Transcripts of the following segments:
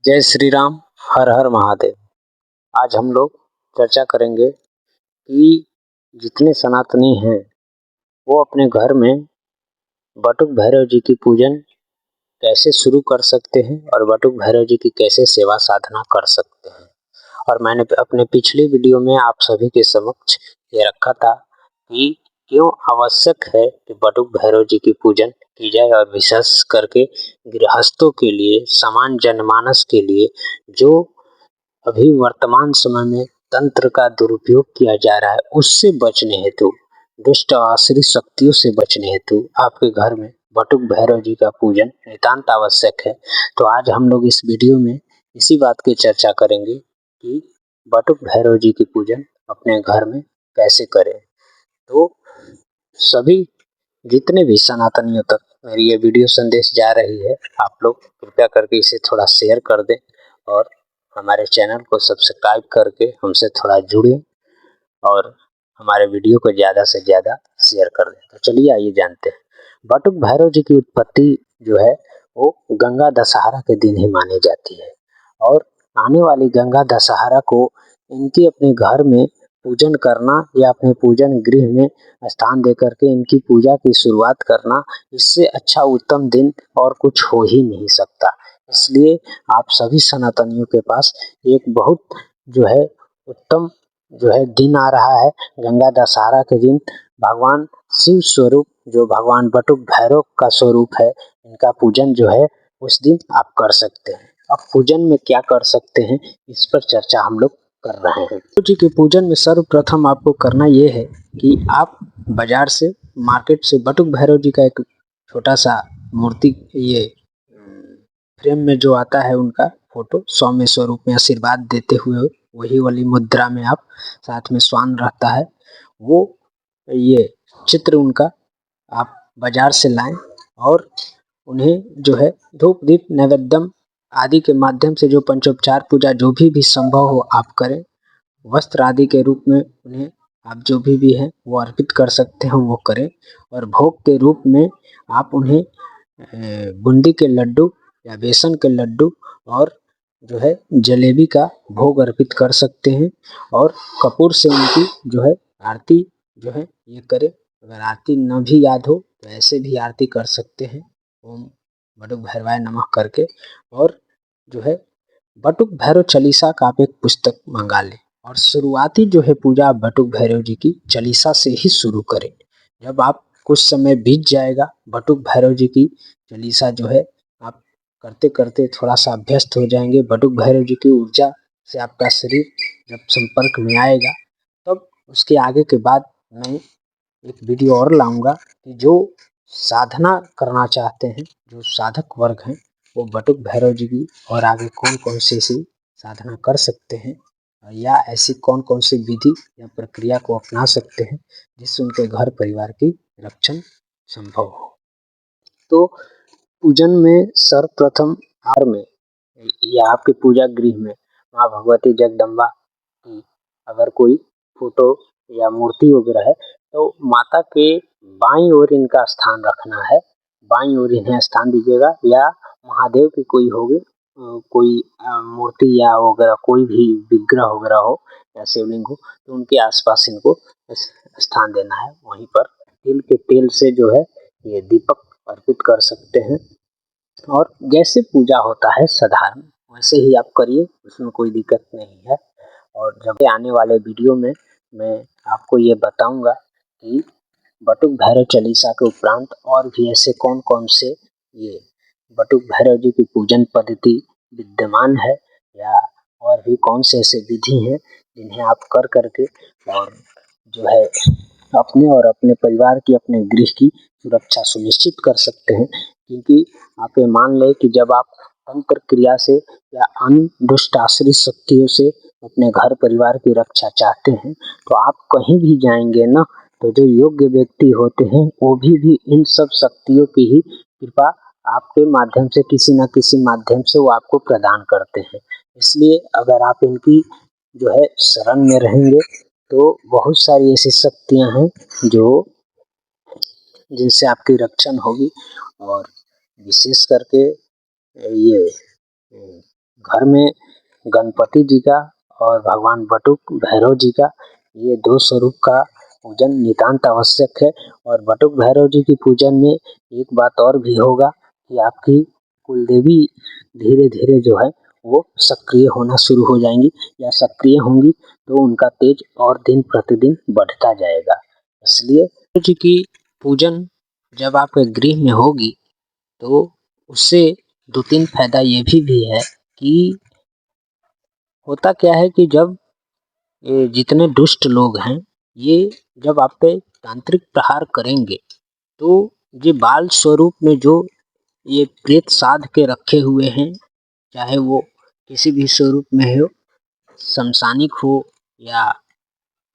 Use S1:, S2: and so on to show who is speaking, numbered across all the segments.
S1: जय श्री राम। हर हर महादेव। आज हम लोग चर्चा करेंगे कि जितने सनातनी हैं वो अपने घर में बटुक भैरव जी की पूजन कैसे शुरू कर सकते हैं और बटुक भैरव जी की कैसे सेवा साधना कर सकते हैं। और मैंने अपने पिछली वीडियो में आप सभी के समक्ष ये रखा था कि क्यों आवश्यक है कि बटुक भैरव जी की पूजन की जाए और विशेष करके गृहस्थों के लिए, सामान्य जनमानस के लिए जो अभी वर्तमान समय में तंत्र का दुरुपयोग किया जा रहा है उससे बचने हेतु, दुष्ट आसुरी शक्तियों से बचने हेतु आपके घर में बटुक भैरव जी का पूजन नितांत आवश्यक है। तो आज हम लोग इस वीडियो में इसी बात की चर्चा करेंगे कि बटुक भैरव जी की पूजन अपने घर में कैसे करें। तो सभी जितने भी सनातनियों तक मेरी ये वीडियो संदेश जा रही है, आप लोग कृपया करके इसे थोड़ा शेयर कर दें और हमारे चैनल को सब्सक्राइब करके हमसे थोड़ा जुड़ें और हमारे वीडियो को ज़्यादा से ज़्यादा शेयर कर दें। तो चलिए आइए जानते हैं। बटुक भैरव जी की उत्पत्ति जो है वो गंगा दशहरा के दिन ही मानी जाती है और आने वाली गंगा दशहरा को इनकी अपने घर में पूजन करना या अपने पूजन गृह में स्थान दे करके इनकी पूजा की शुरुआत करना, इससे अच्छा उत्तम दिन और कुछ हो ही नहीं सकता। इसलिए आप सभी सनातनियों के पास एक बहुत जो है उत्तम जो है दिन आ रहा है। गंगा दशहरा के दिन भगवान शिव स्वरूप जो भगवान बटुक भैरव का स्वरूप है, इनका पूजन जो है उस दिन आप कर सकते हैं। अब पूजन में क्या कर सकते हैं इस पर चर्चा हम लोग कर रहे हैं। तो जी के पूजन में सर्वप्रथम आपको करना ये है कि आप बाजार से, मार्केट से बटुक भैरव जी का एक छोटा सा मूर्ति, ये फ्रेम में जो आता है उनका फोटो, सौम्य स्वरूप में आशीर्वाद देते हुए वही वाली मुद्रा में आप, साथ में श्वान रहता है, वो ये चित्र उनका आप बाजार से लाएं और उन्हें जो है धूप दीप नैवेद्यम आदि के माध्यम से जो पंचोपचार पूजा जो भी संभव हो आप करें। वस्त्र आदि के रूप में उन्हें आप जो भी हैं वो अर्पित कर सकते हैं, वो करें। और भोग के रूप में आप उन्हें बूंदी के लड्डू या बेसन के लड्डू और जो है जलेबी का भोग अर्पित कर सकते हैं और कपूर से उनकी जो है आरती जो है ये करें। अगर आरती न भी याद हो तो ऐसे भी आरती कर सकते हैं, ओम बटुक भैरवाय नमः करके। और जो है बटुक भैरव चालीसा का आप एक पुस्तक मंगा लें और शुरुआती जो है पूजा बटुक भैरव जी की चालीसा से ही शुरू करें। जब आप कुछ समय बीत जाएगा, बटुक भैरव जी की चालीसा जो है आप करते करते थोड़ा सा अभ्यस्त हो जाएंगे। बटुक भैरव जी की ऊर्जा से आपका शरीर जब संपर्क में आएगा, तब उसके आगे के बाद मैं एक वीडियो और लाऊंगा कि जो साधना करना चाहते हैं, जो साधक वर्ग हैं, वो बटुक भैरव जी की और आगे कौन कौन सी साधना कर सकते हैं या ऐसी कौन कौन सी विधि या प्रक्रिया को अपना सकते हैं जिससे उनके घर परिवार की रक्षण संभव हो। तो पूजन में सर्वप्रथम आर में या आपके पूजा गृह में माँ भगवती जगदम्बा की अगर कोई फोटो या मूर्ति वगैरह है तो माता के बाईं ओर इनका स्थान रखना है, बाईं ओर इन्हें स्थान दीजिएगा। या महादेव की कोई होगी कोई मूर्ति या वगैरह कोई भी विग्रह वगैरह हो या शिवलिंग हो तो उनके आसपास इनको स्थान देना है। वहीं पर तिल के तेल से जो है ये दीपक अर्पित कर सकते हैं और जैसे पूजा होता है साधारण वैसे ही आप करिए, उसमें कोई दिक्कत नहीं है। और जब आने वाले वीडियो में मैं आपको ये बताऊंगा कि बटुक भैरव चालीसा के उपरांत और भी ऐसे कौन कौन से ये बटुक भैरव जी की पूजन पद्धति विद्यमान है या और भी कौन से ऐसे विधि हैं जिन्हें आप कर करके और जो है अपने और अपने परिवार की, अपने गृह की सुरक्षा सुनिश्चित कर सकते हैं। क्योंकि आप ये मान लें कि जब आप तंत्र क्रिया से या अन्य दुष्ट आश्रित शक्तियों से अपने घर परिवार की रक्षा चाहते हैं तो आप कहीं भी जाएंगे ना, तो जो योग्य व्यक्ति होते हैं वो भी इन सब शक्तियों की ही कृपा आपके माध्यम से, किसी न किसी माध्यम से वो आपको प्रदान करते हैं। इसलिए अगर आप इनकी जो है शरण में रहेंगे तो बहुत सारी ऐसी शक्तियां हैं जो जिनसे आपकी रक्षण होगी। और विशेष करके ये घर में गणपति जी का और भगवान बटुक भैरव जी का ये 2 स्वरूप का पूजन नितांत आवश्यक है। और बटुक भैरव जी की पूजन में एक बात और भी होगा कि आपकी कुलदेवी धीरे-धीरे जो है वो सक्रिय होना शुरू हो जाएँगी, या सक्रिय होंगी तो उनका तेज और दिन प्रतिदिन बढ़ता जाएगा। इसलिए भैरव जी की पूजन जब आपके गृह में होगी तो उससे 2-3 फायदा ये भी है कि होता क्या है कि जब ये जितने दुष्ट लोग हैं, ये जब आप पे तांत्रिक प्रहार करेंगे, तो ये बाल स्वरूप में जो ये प्रेत साध के रखे हुए हैं, चाहे वो किसी भी स्वरूप में हो, समसानिक हो या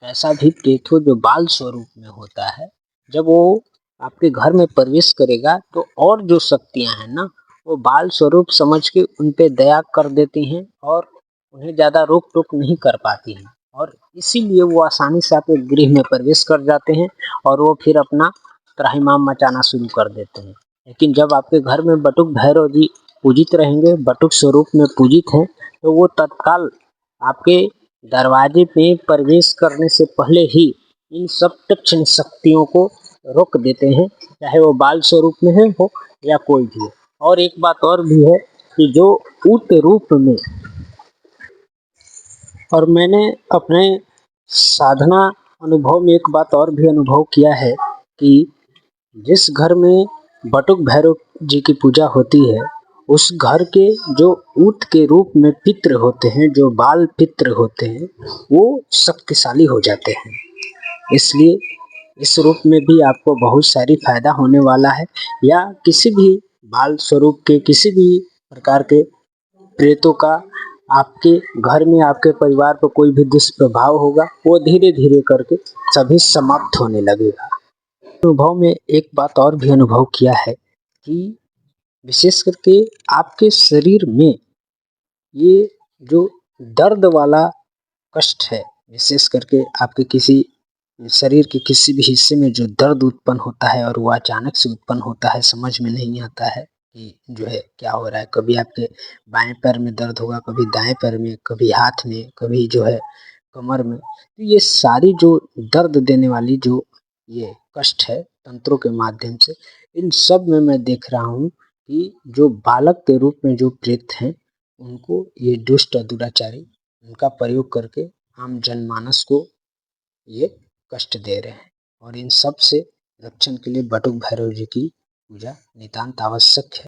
S1: कैसा भी प्रेत हो जो बाल स्वरूप में होता है, जब वो आपके घर में प्रवेश करेगा तो और जो शक्तियाँ हैं ना, वो बाल स्वरूप समझ के उन पे दया कर देती हैं और उन्हें ज़्यादा रोक-टोक नहीं कर पाती हैं, और इसीलिए वो आसानी से आपके गृह में प्रवेश कर जाते हैं और वो फिर अपना त्राहिमाम मचाना शुरू कर देते हैं। लेकिन जब आपके घर में बटुक भैरव जी पूजित रहेंगे, बटुक स्वरूप में पूजित हैं, तो वो तत्काल आपके दरवाजे पे प्रवेश करने से पहले ही इन सब तीक्ष्ण शक्तियों को रोक देते हैं, चाहे वो बाल स्वरूप में हो या कोई भी हो। और एक बात और भी है कि जो ऊत रूप में, और मैंने अपने साधना अनुभव में एक बात और भी अनुभव किया है कि जिस घर में बटुक भैरव जी की पूजा होती है, उस घर के जो ऊत के रूप में पितृ होते हैं, जो बाल पितृ होते हैं, वो शक्तिशाली हो जाते हैं। इसलिए इस रूप में भी आपको बहुत सारी फायदा होने वाला है, या किसी भी बाल स्वरूप के किसी भी प्रकार के प्रेतों का आपके घर में, आपके परिवार पर कोई भी दुष्प्रभाव होगा, वो धीरे-धीरे करके सभी समाप्त होने लगेगा। अनुभव में एक बात और भी अनुभव किया है कि विशेष करके आपके शरीर में ये जो दर्द वाला कष्ट है, विशेष करके आपके किसी शरीर के किसी भी हिस्से में जो दर्द उत्पन्न होता है और वो अचानक से उत्पन्न होता है, समझ में नहीं आता है कि जो है क्या हो रहा है। कभी आपके बाएँ पैर में दर्द होगा, कभी दाएँ पैर में, कभी हाथ में, कभी जो है कमर में। तो ये सारी जो दर्द देने वाली जो ये कष्ट है तंत्रों के माध्यम से, इन सब में मैं देख रहा हूँ कि जो बालक के रूप में जो प्रेत हैं, उनको ये दुष्ट और दुराचारी उनका प्रयोग करके आम जनमानस को ये कष्ट दे रहे हैं। और इन सब से रक्षण के लिए बटुक भैरव जी की पूजा नितांत आवश्यक है।